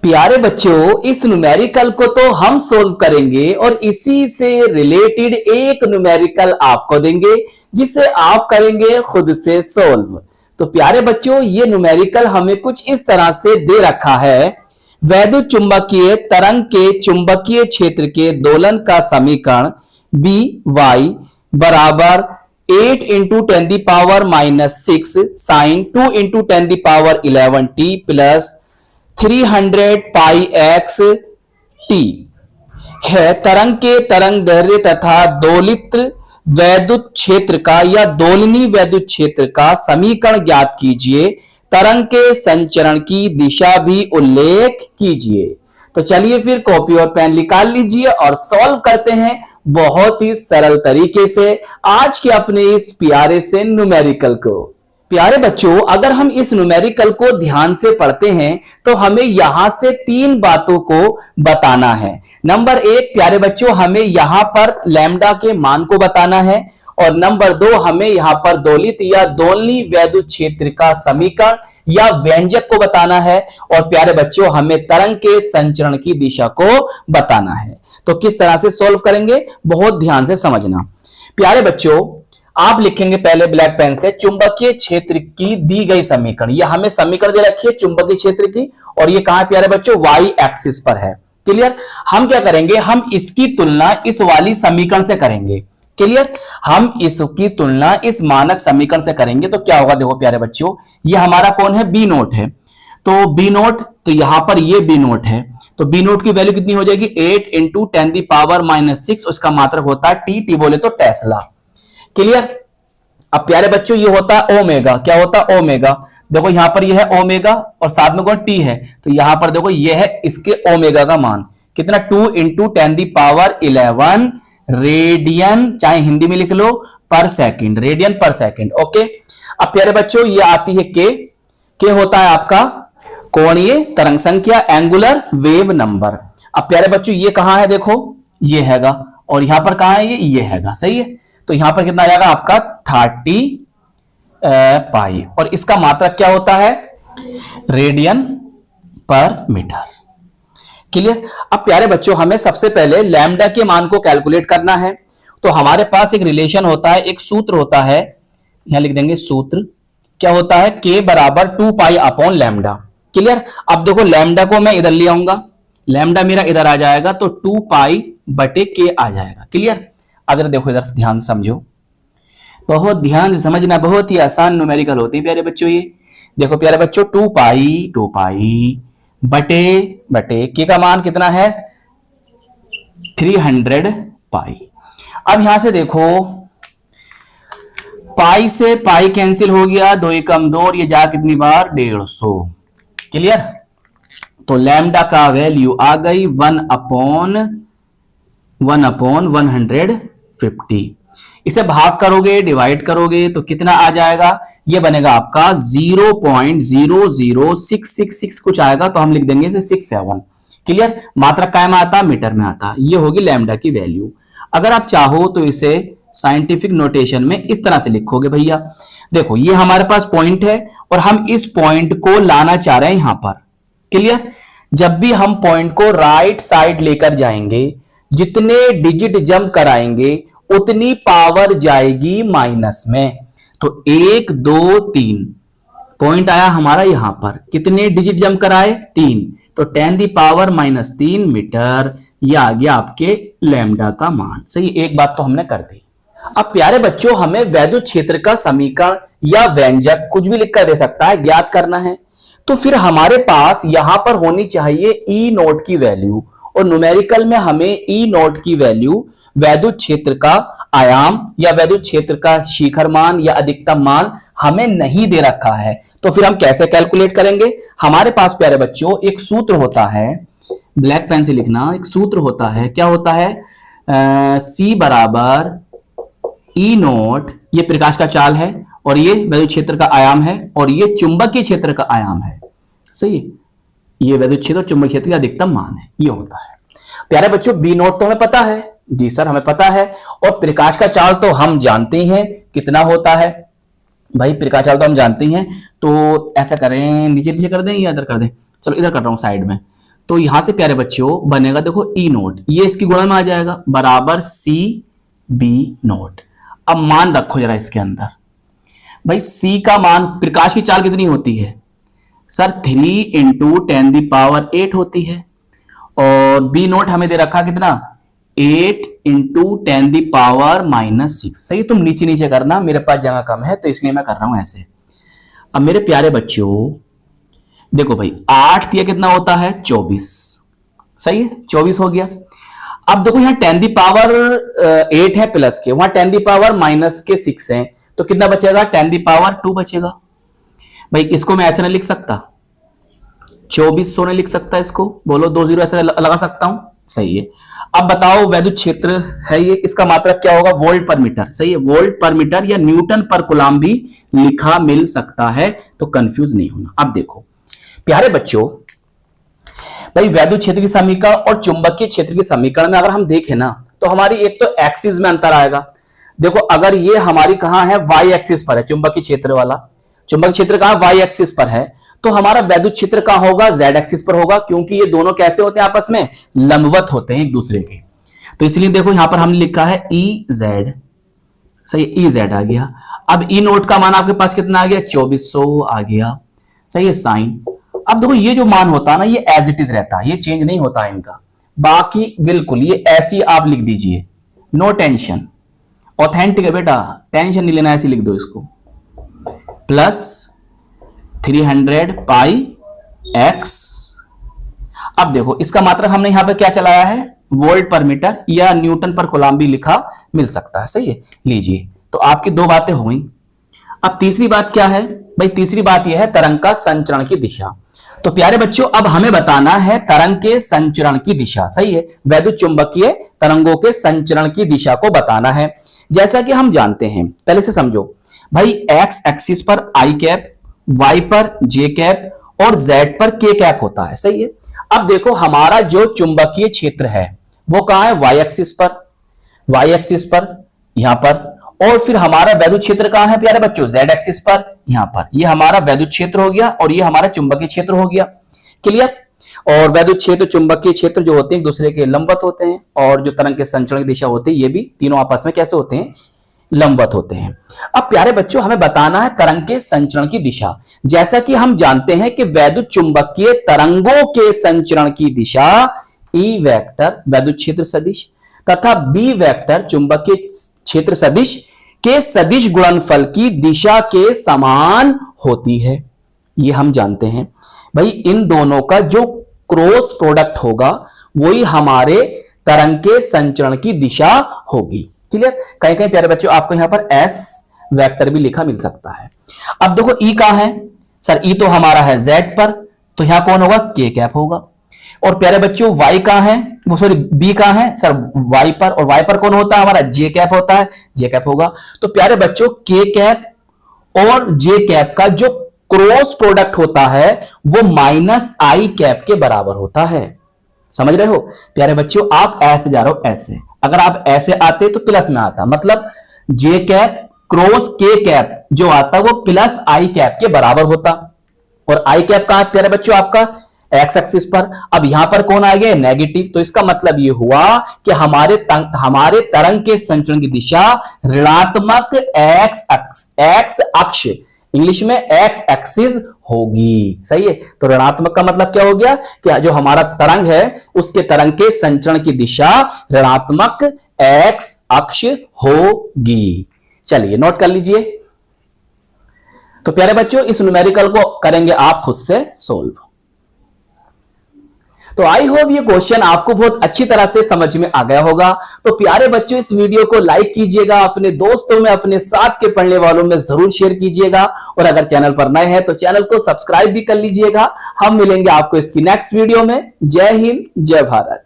प्यारे बच्चों, इस न्यूमेरिकल को तो हम सोल्व करेंगे और इसी से रिलेटेड एक न्यूमेरिकल आपको देंगे जिसे आप करेंगे खुद से सोल्व। तो प्यारे बच्चों, ये न्यूमेरिकल हमें कुछ इस तरह से दे रखा है। वैद्युत चुंबकीय तरंग के चुंबकीय क्षेत्र के दोलन का समीकरण बी वाई बराबर 8 into 10⁻⁻6 sine 2 into 10⁻11t plus 300 pi x t है। तरंग के तरंग दैर्घ्य तथा दोलित वैद्युत क्षेत्र का या दोलनी वैद्युत क्षेत्र का समीकरण ज्ञात कीजिए। तरंग के संचरण की दिशा भी उल्लेख कीजिए। तो चलिए फिर कॉपी और पेन निकाल लीजिए और सॉल्व करते हैं बहुत ही सरल तरीके से आज के अपने इस प्यारे से न्यूमेरिकल को। प्यारे बच्चों, अगर हम इस न्यूमेरिकल को ध्यान से पढ़ते हैं तो हमें यहां से तीन बातों को बताना है। नंबर एक, प्यारे बच्चों, हमें यहां पर लैम्डा के मान को बताना है और नंबर दो, हमें यहां पर दोलित या दोलनी वैद्युत क्षेत्र का समीकरण या व्यंजक को बताना है और प्यारे बच्चों, हमें तरंग के संचरण की दिशा को बताना है। तो किस तरह से सॉल्व करेंगे, बहुत ध्यान से समझना। प्यारे बच्चों, आप लिखेंगे पहले ब्लैक पेन से चुंबकीय क्षेत्र की दी गई समीकरण। यह हमें समीकरण दे रखी है चुंबकीय क्षेत्र की और ये कहां है प्यारे बच्चों, वाई एक्सिस पर है। क्लियर। हम क्या करेंगे, हम इसकी तुलना इस वाली समीकरण से करेंगे। क्लियर। हम इसकी तुलना इस मानक समीकरण से करेंगे तो क्या होगा, देखो प्यारे बच्चों, ये हमारा कौन है, बी नोट है। तो बी नोट, तो यहां पर ये बी नोट है तो बी नोट की वैल्यू कितनी हो जाएगी, 8 इंटू 10⁻⁻6। उसका मात्रक होता है टी, टी बोले तो टेस्ला। क्लियर। अब प्यारे बच्चों, ये होता है ओमेगा। क्या होता है, ओमेगा। देखो यहां पर ये है ओमेगा और साथ में कौन, टी है। तो यहां पर देखो ये है इसके ओमेगा का मान कितना, 2 इंटू 10⁻11 रेडियन, चाहे हिंदी में लिख लो, पर सेकंड, रेडियन पर सेकंड। ओके। अब प्यारे बच्चों, ये आती है के होता है आपका कोणीय तरंग संख्या, एंगुलर वेव नंबर। अब प्यारे बच्चों, ये कहां है, देखो ये हैगा और यहां पर कहां है, ये हैगा। सही है। तो यहां पर कितना आ जाएगा आपका 30 पाई और इसका मात्रक क्या होता है, रेडियन पर मीटर। क्लियर। अब प्यारे बच्चों, हमें सबसे पहले लैम्डा के मान को कैलकुलेट करना है। तो हमारे पास एक रिलेशन होता है, एक सूत्र होता है, यहां लिख देंगे सूत्र क्या होता है, के बराबर 2 पाई अपॉन लैम्डा। क्लियर। अब देखो लैम्डा को मैं इधर ले आऊंगा, लैम्डा मेरा इधर आ जाएगा तो 2 पाई बटे के आ जाएगा। क्लियर। अगर देखो इधर ध्यान से समझो, बहुत ध्यान से समझना, बहुत ही आसान न्यूमेरिकल होती है प्यारे बच्चों। ये देखो प्यारे बच्चों, 2 पाई बटे बटे के का मान कितना है, 300 पाई। अब यहां से देखो पाई से पाई कैंसिल हो गया, 2 एकम 2 और ये जा कितनी बार, 150। क्लियर। तो लैम्डा का वैल्यू आ गई 1/150। इसे भाग करोगे, डिवाइड करोगे तो कितना आ जाएगा, ये बनेगा आपका 0.00666 कुछ आएगा तो हम लिख देंगे इसे 67। क्लियर। मात्रक काय में आता, मीटर में आता। ये होगी लैम्डा की वैल्यू। अगर आप चाहो तो इसे साइंटिफिक नोटेशन में इस तरह से लिखोगे भैया। देखो ये हमारे पास पॉइंट है और हम इस पॉइंट को लाना चाह रहे हैं यहां पर। क्लियर। जब भी हम पॉइंट को राइट साइड लेकर जाएंगे, जितने डिजिट जंप कराएंगे उतनी पावर जाएगी माइनस में। तो 1 2 3 पॉइंट आया हमारा यहां पर, कितने डिजिट जंप कराए, 3, तो 10⁻³ मीटर। यह आ गया आपके लैम्डा का मान। सही, एक बात तो हमने कर दी। अब प्यारे बच्चों, हमें वैद्युत क्षेत्र का समीकरण या व्यंजक कुछ भी लिखकर दे सकता है, ज्ञात करना है। तो फिर हमारे पास यहां पर होनी चाहिए ई नोट की वैल्यू और न्यूमेरिकल में हमें ई नोट की वैल्यू वैद्युत क्षेत्र का आयाम या वैद्युत क्षेत्र का शिखर मान या अधिकतम मान हमें नहीं दे रखा है। तो फिर हम कैसे कैलकुलेट करेंगे, हमारे पास प्यारे बच्चों एक सूत्र होता है, ब्लैक पेन से लिखना, एक सूत्र होता है, क्या होता है, सी बराबर ई नोट, ये प्रकाश का चाल है और ये वैद्युत क्षेत्र का आयाम है और ये चुंबकीय क्षेत्र का आयाम है। सही है। ये वैद्युत क्षेत्र और चुंबकीय क्षेत्र का अधिकतम मान है, ये होता है। प्यारे बच्चों, बी नोट तो हमें पता है, जी सर हमें पता है, और प्रकाश का चाल तो हम जानते हैं कितना होता है भाई, प्रकाश चाल तो हम जानते हैं। तो ऐसा करें, नीचे नीचे कर दें या इधर कर दें, चलो इधर कर रहा हूं साइड में। तो यहां से प्यारे बच्चों बनेगा देखो ई नोट, ये इसकी गुणा में आ जाएगा बराबर सी बी नोट। अब मान रखो जरा इसके अंदर, भाई सी का मान, प्रकाश की चाल कितनी होती है सर 3 इंटू 10⁸ होती है, और बी नोट हमें दे रखा कितना 8 इंटू 10⁻⁻6। सही, तुम नीचे नीचे करना, मेरे पास जगह कम है तो इसलिए मैं कर रहा हूं ऐसे। अब मेरे प्यारे बच्चों देखो भाई 8 दिया कितना होता है 24, सही है 24 हो गया। अब देखो यहां 10⁸8 है प्लस के, वहां 10⁻⁻6 है, तो कितना बचेगा 10⁻2 बचेगा। भाई इसको मैं ऐसे नहीं लिख सकता, 2400 नहीं लिख सकता इसको, बोलो 2 0 ऐसे लगा सकता हूं, सही है। अब बताओ वैद्युत क्षेत्र है ये, इसका मात्रक क्या होगा वोल्ट पर मीटर, सही है, वोल्ट पर मीटर या न्यूटन पर कूलम्ब भी लिखा मिल सकता है, तो कंफ्यूज नहीं होना। अब देखो प्यारे बच्चों, भाई वैद्युत क्षेत्र की समीकरण और चुंबकीय क्षेत्र की समीकरण में अगर हम देखें ना, तो हमारी एक तो एक्सिस में अंतर आएगा। देखो अगर ये हमारी कहां है वाई एक्सिस पर है, चुंबकीय क्षेत्र वाला, चुंबकीय क्षेत्र कहां वाई एक्सिस पर है, तो हमारा वैद्युत क्षेत्र कहां होगा जेड एक्सिस पर होगा, क्योंकि ये दोनों कैसे होते हैं आपस में लंबवत होते हैं एक दूसरे के। तो इसलिए देखो यहां पर हमने लिखा है ई जेड, सही, ई जेड आ गया। अब ई नोट का मान आपके पास कितना आ गया 2400 आ गया, सही है साइन। अब देखो ये जो मान होता है ना ये एज इट इज रहता है, ये चेंज नहीं होता है इनका, बाकी बिल्कुल ये ऐसी आप लिख दीजिए, नो टेंशन, ऑथेंटिक है बेटा, टेंशन नहीं लेना, ऐसे लिख दो इसको, प्लस 300 पाई एक्स। अब देखो इसका मात्रक हमने यहां पे क्या चलाया है वोल्ट पर मीटर या न्यूटन पर कूलम्ब भी लिखा मिल सकता है, सही है। लीजिए तो आपकी दो बातें हो गई। अब तीसरी बात क्या है भाई, तीसरी बात यह है तरंग का संचरण की दिशा। तो प्यारे बच्चों अब हमें बताना है तरंग के संचरण की दिशा, सही है, वैद्युत चुंबकीय तरंगों के संचरण की दिशा को बताना है। जैसा कि हम जानते हैं, पहले से समझो भाई, एक्स एक्सिस पर आई कैप, वाई पर जे कैप और जेड पर के कैप होता है, सही है। अब देखो हमारा जो चुंबकीय क्षेत्र है वो कहां है वाई एक्सिस पर, वाई एक्सिस पर यहां पर, और फिर हमारा वैद्युत क्षेत्र कहां है प्यारे बच्चों जेड एक्सिस पर यहां पर। ये हमारा वैद्युत क्षेत्र हो गया और ये हमारा चुंबकीय क्षेत्र हो गया, क्लियर। और वैद्युत क्षेत्र चुंबकीय क्षेत्र जो होते हैं एक दूसरे के लंबवत होते हैं, और जो तरंग के संचरण की दिशा होती है ये भी तीनों आपस में कैसे होते हैं लंबवत होते हैं। अब प्यारे बच्चों हमें बताना है तरंग के संचरण की दिशा। जैसा कि हम जानते हैं कि वैद्युत चुंबकीय तरंगों के संचरण की दिशा ई वेक्टर वैद्युत क्षेत्र सदिश तथा बी वेक्टर चुंबकीय क्षेत्र सदिश के सदिश गुणनफल की दिशा के समान होती है, ये हम जानते हैं। भाई इन दोनों का जो क्रॉस प्रोडक्ट होगा वही हमारे तरंग के संचरण की दिशा होगी, क्लियर। कहीं कहीं प्यारे बच्चों आपको यहां पर एस वेक्टर भी लिखा मिल सकता है। अब देखो ई कहां है सर, ई तो हमारा है जेड पर, तो यहां कौन होगा के कैप होगा। और प्यारे बच्चों वाई कहां है, वो सॉरी बी कहां है सर वाई पर, और वाई पर कौन होता है हमारा जे कैप होता है, जे कैप होगा। तो प्यारे बच्चों के कैप और जे कैप का जो क्रॉस प्रोडक्ट होता है वो माइनस आई कैप के बराबर होता है, समझ रहे हो प्यारे बच्चों। आप ऐसे जा रहे हो ऐसे, अगर आप ऐसे आते तो प्लस में आता, मतलब जे कैप क्रॉस के कैप जो आता वो प्लस आई कैप के बराबर होता। और आई कैप कहां है प्यारे बच्चों आपका एक्स एक्सिस पर। अब यहां पर कौन आ गया नेगेटिव, तो इसका मतलब यह हुआ कि हमारे तरंग के संचरण की दिशा ऋणात्मक एक्स अक्ष, इंग्लिश में एक्स एक्सिस होगी, सही है। तो ऋणात्मक का मतलब क्या हो गया कि जो हमारा तरंग है उसके तरंग के संचरण की दिशा ऋणात्मक एक्स अक्ष होगी। चलिए नोट कर लीजिए। तो प्यारे बच्चों इस न्यूमेरिकल को करेंगे आप खुद से सोल्व। तो आई होप ये क्वेश्चन आपको बहुत अच्छी तरह से समझ में आ गया होगा। तो प्यारे बच्चों इस वीडियो को लाइक कीजिएगा, अपने दोस्तों में अपने साथ के पढ़ने वालों में जरूर शेयर कीजिएगा, और अगर चैनल पर नए हैं तो चैनल को सब्सक्राइब भी कर लीजिएगा। हम मिलेंगे आपको इसकी नेक्स्ट वीडियो में। जय हिंद जय भारत।